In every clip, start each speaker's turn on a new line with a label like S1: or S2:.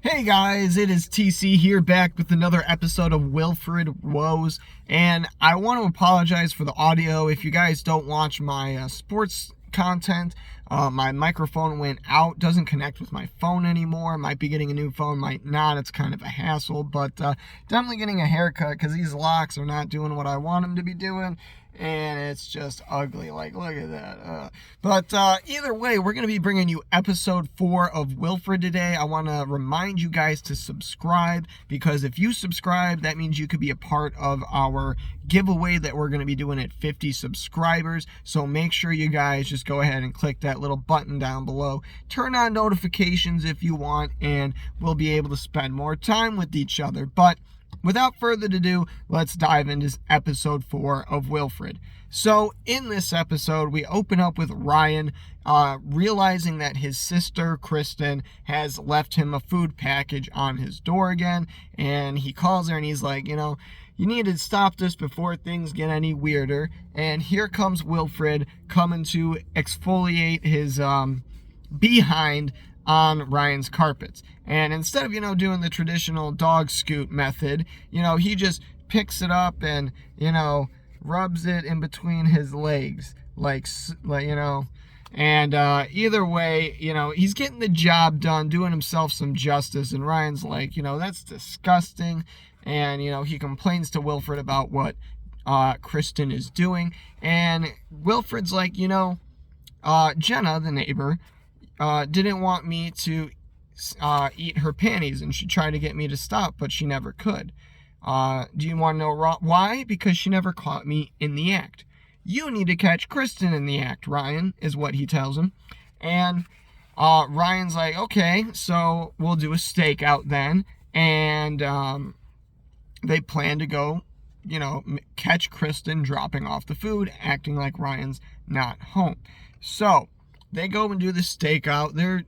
S1: Hey guys, it is TC here, back with another episode of Wilfred Woes, and I want to apologize for the audio. If you guys don't watch my sports content, my microphone went out, doesn't connect with my phone anymore. Might be getting a new phone, might not. It's kind of a hassle, but definitely getting a haircut because these locks are not doing what I want them to be doing. And it's just ugly. Like, look at that. But either way, we're going to be bringing you episode 4 of Wilfred today. I want to remind you guys to subscribe, because if you subscribe, that means you could be a part of our giveaway that we're going to be doing at 50 subscribers. So make sure you guys just go ahead and click that little button down below. Turn on notifications if you want, and we'll be able to spend more time with each other. But without further ado, let's dive into episode 4 of Wilfred. So in this episode, we open up with Ryan realizing that his sister, Kristen, has left him a food package on his door again. And he calls her and he's like, you need to stop this before things get any weirder. And here comes Wilfred coming to exfoliate his behind on Ryan's carpets. And instead of, doing the traditional dog scoot method, he just picks it up and, rubs it in between his legs. And either way, he's getting the job done, doing himself some justice. And Ryan's like, that's disgusting. And, he complains to Wilfred about what Kristen is doing. And Wilfred's like, Jenna, the neighbor, didn't want me to eat her panties, and she tried to get me to stop, but she never could. Do you want to know why? Because she never caught me in the act. You need to catch Kristen in the act, Ryan, is what he tells him. And Ryan's like, okay, so we'll do a stakeout then. And they plan to go, catch Kristen dropping off the food, acting like Ryan's not home. So they go and do the stakeout. They're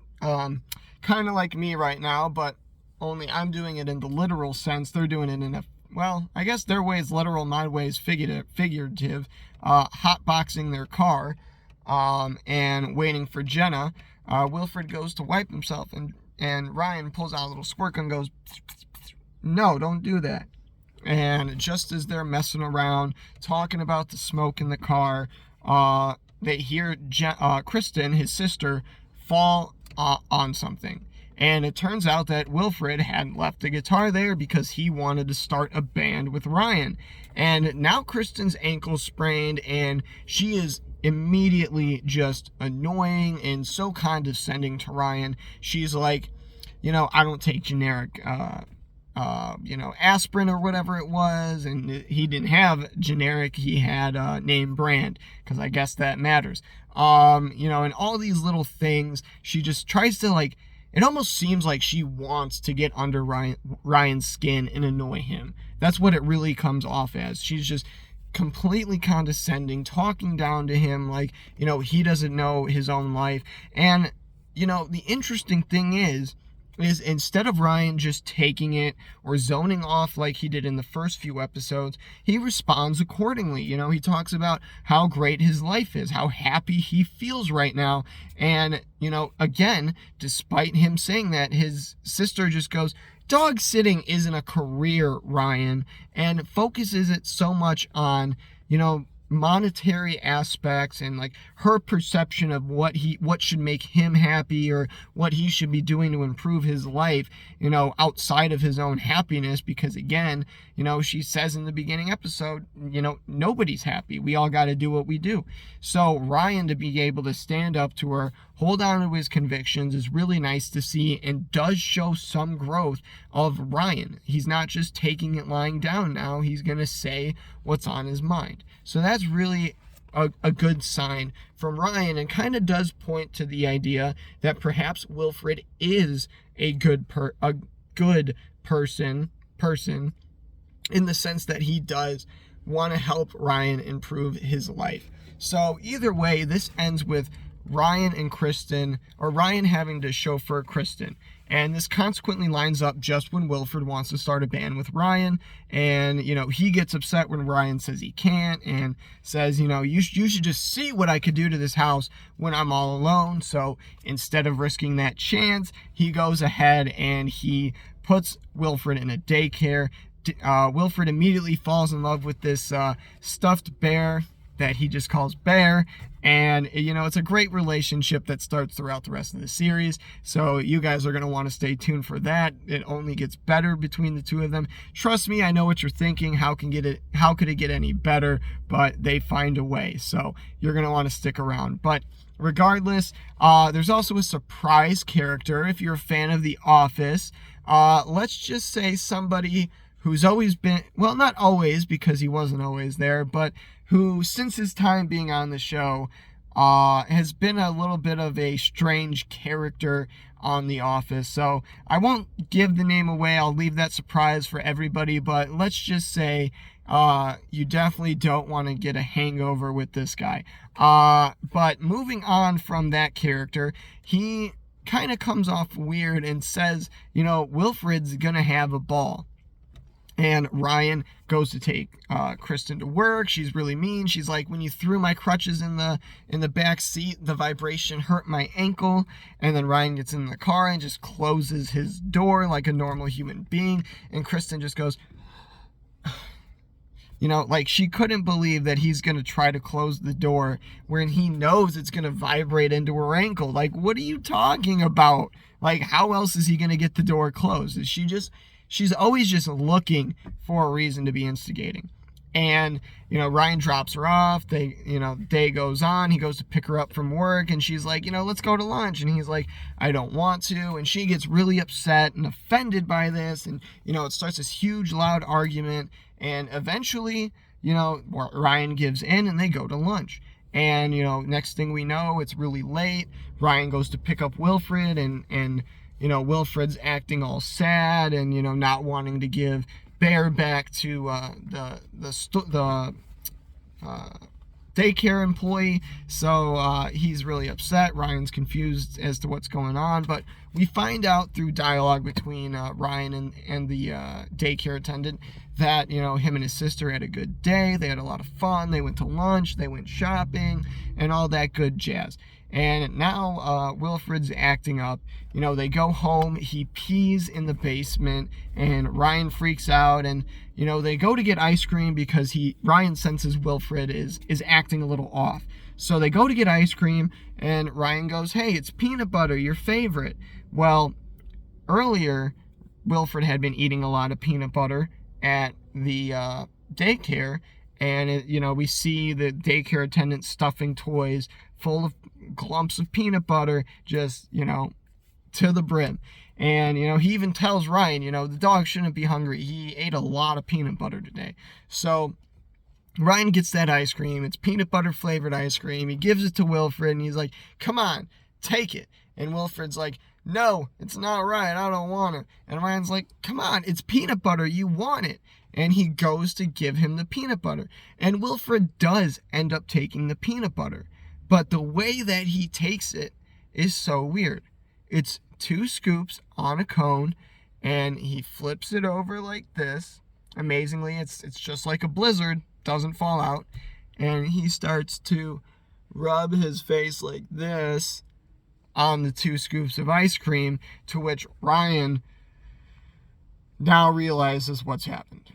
S1: kind of like me right now, but only I'm doing it in the literal sense. They're doing it in I guess their way is literal, my way is figurative. Hotboxing their car and waiting for Jenna. Wilfred goes to wipe himself, and Ryan pulls out a little squirt gun and goes, no, don't do that. And just as they're messing around, talking about the smoke in the car, they hear Kristen, his sister, fall on something. And it turns out that Wilfred hadn't left the guitar there because he wanted to start a band with Ryan. And now Kristen's ankle sprained, and she is immediately just annoying and so condescending to Ryan. She's like, I don't take generic aspirin or whatever it was, and he didn't have generic, he had name brand, because I guess that matters. And all these little things, she just tries to, it almost seems like she wants to get under Ryan's skin and annoy him. That's what it really comes off as. She's just completely condescending, talking down to him like, he doesn't know his own life. And, the interesting thing is instead of Ryan just taking it or zoning off like he did in the first few episodes, he responds accordingly. He talks about how great his life is, how happy he feels right now. And, again, despite him saying that, his sister just goes, dog sitting isn't a career, Ryan, and focuses it so much on, monetary aspects and her perception of what should make him happy or what he should be doing to improve his life, outside of his own happiness. Because again, she says in the beginning episode, nobody's happy. We all got to do what we do. So Ryan, to be able to stand up to her, hold on to his convictions, is really nice to see, and does show some growth of Ryan. He's not just taking it lying down now. He's going to say what's on his mind. So that's really a good sign from Ryan, and kind of does point to the idea that perhaps Wilfred is a good person in the sense that he does want to help Ryan improve his life. So either way, this ends with Ryan and Kristen, or Ryan having to chauffeur Kristen. And this consequently lines up just when Wilfred wants to start a band with Ryan. And, he gets upset when Ryan says he can't and says, you should just see what I could do to this house when I'm all alone. So instead of risking that chance, he goes ahead and he puts Wilfred in a daycare. Wilfred immediately falls in love with this stuffed bear that he just calls Bear, and it's a great relationship that starts throughout the rest of the series, so you guys are going to want to stay tuned for that. It only gets better between the two of them. Trust me, I know what you're thinking. How could it get any better? But they find a way, so you're going to want to stick around. But regardless, there's also a surprise character. If you're a fan of The Office, let's just say somebody who's always been, well, not always, because he wasn't always there, but who, since his time being on the show, has been a little bit of a strange character on The Office. So I won't give the name away. I'll leave that surprise for everybody, but let's just say you definitely don't want to get a hangover with this guy. But moving on from that character, he kind of comes off weird and says, Wilfred's gonna have a ball. And Ryan goes to take Kristen to work. She's really mean. She's like, when you threw my crutches in the back seat, the vibration hurt my ankle. And then Ryan gets in the car and just closes his door like a normal human being. And Kristen just goes, like she couldn't believe that he's going to try to close the door when he knows it's going to vibrate into her ankle. Like, what are you talking about? Like, how else is he going to get the door closed? She's always just looking for a reason to be instigating. And, Ryan drops her off. Day goes on. He goes to pick her up from work, and she's like, let's go to lunch. And he's like, I don't want to. And she gets really upset and offended by this. And, it starts this huge, loud argument. And eventually, Ryan gives in and they go to lunch. And, next thing we know, it's really late. Ryan goes to pick up Wilfred, and Wilfred's acting all sad and, not wanting to give Bear back to the daycare employee. So he's really upset. Ryan's confused as to what's going on. But we find out through dialogue between Ryan and the daycare attendant that, him and his sister had a good day. They had a lot of fun. They went to lunch. They went shopping and all that good jazz. And now Wilfred's acting up. They go home. He pees in the basement, and Ryan freaks out. And they go to get ice cream because Ryan senses Wilfred is acting a little off. So they go to get ice cream, and Ryan goes, "Hey, it's peanut butter, your favorite." Well, earlier Wilfred had been eating a lot of peanut butter at the daycare, and we see the daycare attendant stuffing toys full of clumps of peanut butter, just, to the brim. And, he even tells Ryan, the dog shouldn't be hungry. He ate a lot of peanut butter today. So Ryan gets that ice cream. It's peanut butter flavored ice cream. He gives it to Wilfred, and he's like, come on, take it. And Wilfred's like, no, it's not right. I don't want it. And Ryan's like, come on, it's peanut butter. You want it. And he goes to give him the peanut butter. And Wilfred does end up taking the peanut butter. But the way that he takes it is so weird. It's 2 scoops on a cone, and he flips it over like this. Amazingly, it's just like a blizzard, doesn't fall out. And he starts to rub his face like this on the 2 scoops of ice cream, to which Ryan now realizes what's happened.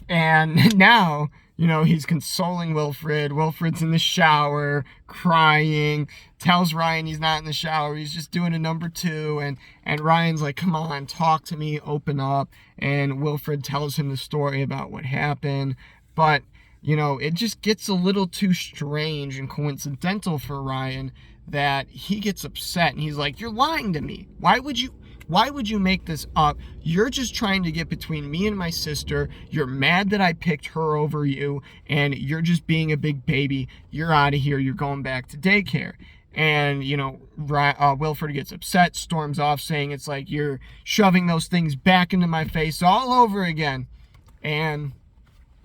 S1: And now, he's consoling Wilfred. Wilfred's in the shower, crying, tells Ryan he's not in the shower, he's just doing a number 2, and Ryan's like, come on, talk to me, open up, and Wilfred tells him the story about what happened, but, it just gets a little too strange and coincidental for Ryan that he gets upset, and he's like, you're lying to me. Why would you make this up? You're just trying to get between me and my sister. You're mad that I picked her over you, and you're just being a big baby. You're out of here. You're going back to daycare. And, Wilfred gets upset, storms off, saying it's like you're shoving those things back into my face all over again. And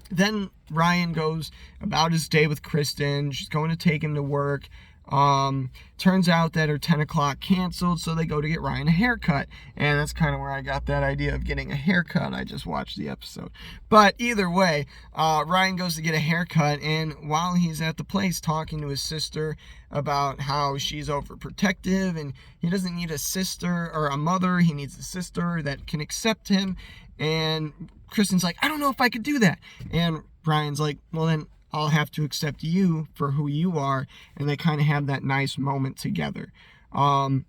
S1: then Ryan goes about his day with Kristen. She's going to take him to work. Turns out that her 10 o'clock canceled, so they go to get Ryan a haircut. And that's kind of where I got that idea of getting a haircut. I just watched the episode. But either way, Ryan goes to get a haircut, and while he's at the place talking to his sister about how she's overprotective and he doesn't need a sister or a mother, he needs a sister that can accept him. And Kristen's like, I don't know if I could do that. And Ryan's like, well, then I'll have to accept you for who you are. And they kind of have that nice moment together. But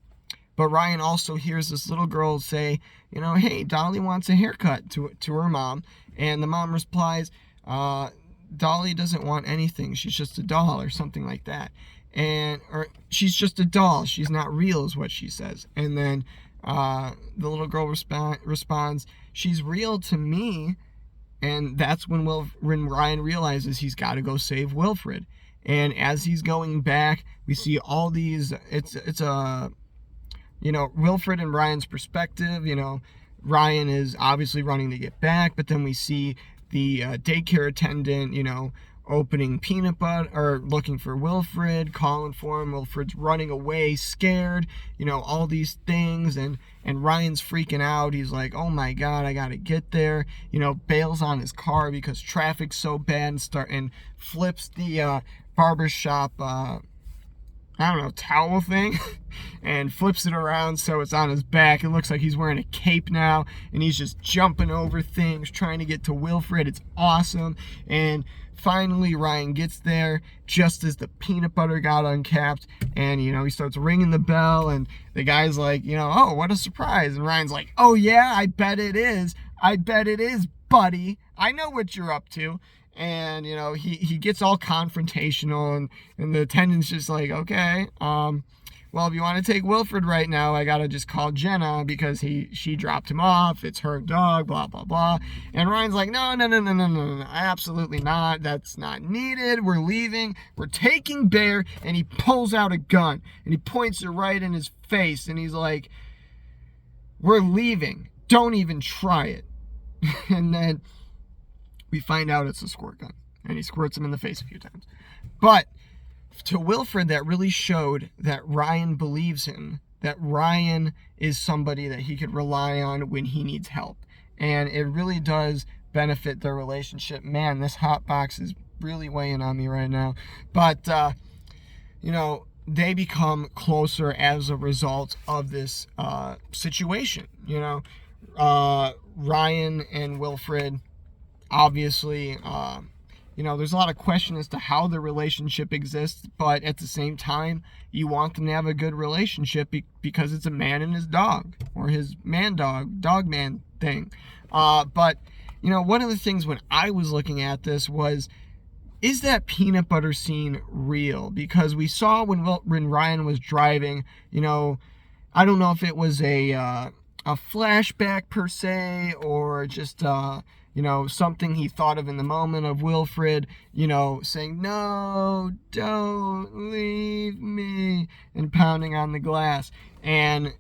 S1: Ryan also hears this little girl say, hey, Dolly wants a haircut to her mom. And the mom replies, Dolly doesn't want anything. She's just a doll or something like that. Or she's just a doll. She's not real is what she says. And then the little girl responds, she's real to me. And that's when Ryan realizes he's got to go save Wilfred. And as he's going back, we see all these, it's Wilfred and Ryan's perspective. Ryan is obviously running to get back, but then we see the daycare attendant, opening peanut butter, or looking for Wilfred, calling for him. Wilfred's running away, scared, all these things, and Ryan's freaking out. He's like, oh my God, I gotta get there, bails on his car because traffic's so bad, and flips the barbershop, towel thing, and flips it around so it's on his back. It looks like he's wearing a cape now, and he's just jumping over things, trying to get to Wilfred. It's awesome. And finally, Ryan gets there just as the peanut butter got uncapped, and, he starts ringing the bell, and the guy's like, oh, what a surprise. And Ryan's like, oh yeah, I bet it is. I bet it is, buddy. I know what you're up to. And, he gets all confrontational, and the attendant's just like, okay, well, if you want to take Wilfred right now, I got to just call Jenna because she dropped him off. It's her dog, blah, blah, blah. And Ryan's like, no, absolutely not. That's not needed. We're leaving. We're taking Bear. And he pulls out a gun, and he points it right in his face. And he's like, we're leaving. Don't even try it. And then we find out it's a squirt gun, and he squirts him in the face a few times. But to Wilfred, that really showed that Ryan believes him, that Ryan is somebody that he could rely on when he needs help. And it really does benefit their relationship. Man, this hot box is really weighing on me right now. But, they become closer as a result of this situation. Ryan and Wilfred, obviously, there's a lot of question as to how the relationship exists, but at the same time, you want them to have a good relationship because it's a man and his dog, or his dog man thing. But, one of the things when I was looking at this was, is that peanut butter scene real? Because we saw when Ryan was driving, I don't know if it was a flashback per se, or just something he thought of in the moment of Wilfred, saying, no, don't leave me, and pounding on the glass. And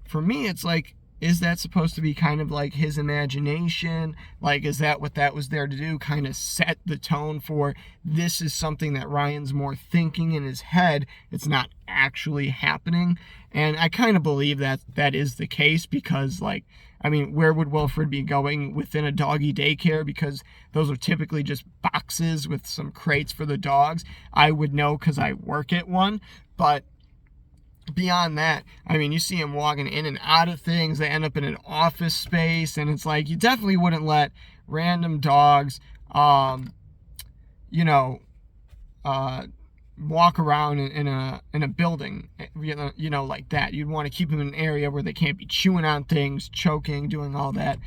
S1: for me, it's like, is that supposed to be kind of like his imagination? Like, is that what that was there to do? Kind of set the tone for, this is something that Ryan's more thinking in his head. It's not actually happening. And I kind of believe that is the case, because, where would Wilfred be going within a doggy daycare? Because those are typically just boxes with some crates for the dogs. I would know because I work at one. But beyond that, you see him walking in and out of things. They end up in an office space, and it's like, you definitely wouldn't let random dogs, walk around in a building, like that. You'd want to keep them in an area where they can't be chewing on things, choking, doing all that,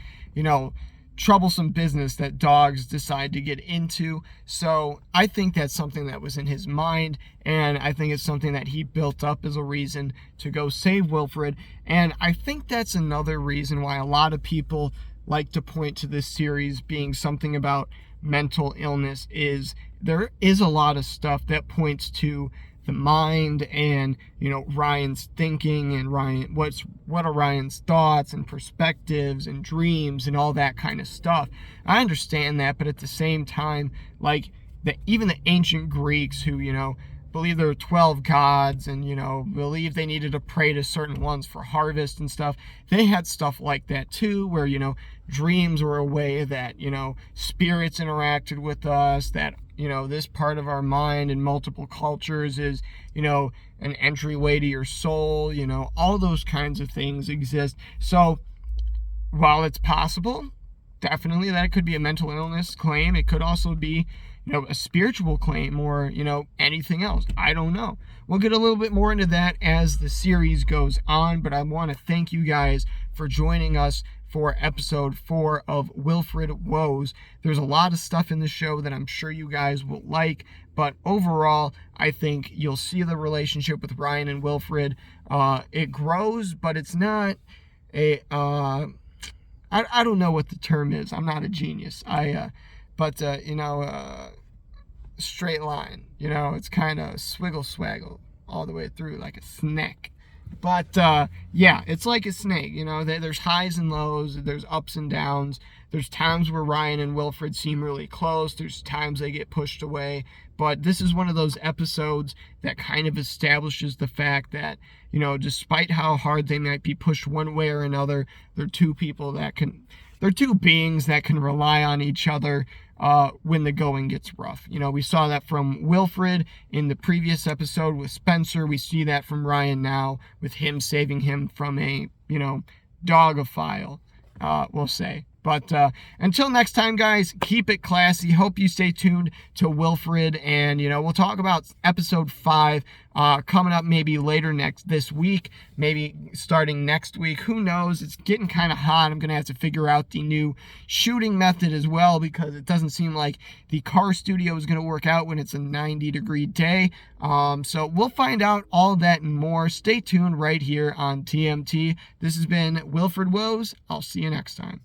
S1: troublesome business that dogs decide to get into. So I think that's something that was in his mind, and I think it's something that he built up as a reason to go save Wilfred. And I think that's another reason why a lot of people like to point to this series being something about mental illness, is there is a lot of stuff that points to the mind and, Ryan's thinking, and what are Ryan's thoughts and perspectives and dreams and all that kind of stuff. I understand that, but at the same time, even the ancient Greeks who, believe there were 12 gods, and, believe they needed to pray to certain ones for harvest and stuff. They had stuff like that too, where, dreams were a way that, spirits interacted with us, that, this part of our mind in multiple cultures is, an entryway to your soul, all those kinds of things exist. So while it's possible, definitely that it could be a mental illness claim, it could also be, a spiritual claim, or, anything else. I don't know. We'll get a little bit more into that as the series goes on, but I want to thank you guys for joining us for episode 4 of Wilfred Woes. There's a lot of stuff in the show that I'm sure you guys will like, but overall, I think you'll see the relationship with Ryan and Wilfred. It grows, but it's not a, I don't know what the term is. I'm not a genius. Straight line. It's kind of swiggle swaggle all the way through like a snake. But it's like a snake. There's highs and lows. There's ups and downs. There's times where Ryan and Wilfred seem really close. There's times they get pushed away. But this is one of those episodes that kind of establishes the fact that, despite how hard they might be pushed one way or another, they're two beings that can rely on each other when the going gets rough. We saw that from Wilfred in the previous episode with Spencer. We see that from Ryan now with him saving him from a, dogophile, we'll say. But until next time, guys, keep it classy. Hope you stay tuned to Wilfred, and, we'll talk about episode 5 coming up maybe later this week, maybe starting next week. Who knows? It's getting kind of hot. I'm going to have to figure out the new shooting method as well, because it doesn't seem like the car studio is going to work out when it's a 90-degree day. So we'll find out all that and more. Stay tuned right here on TMT. This has been Wilfred Woes. I'll see you next time.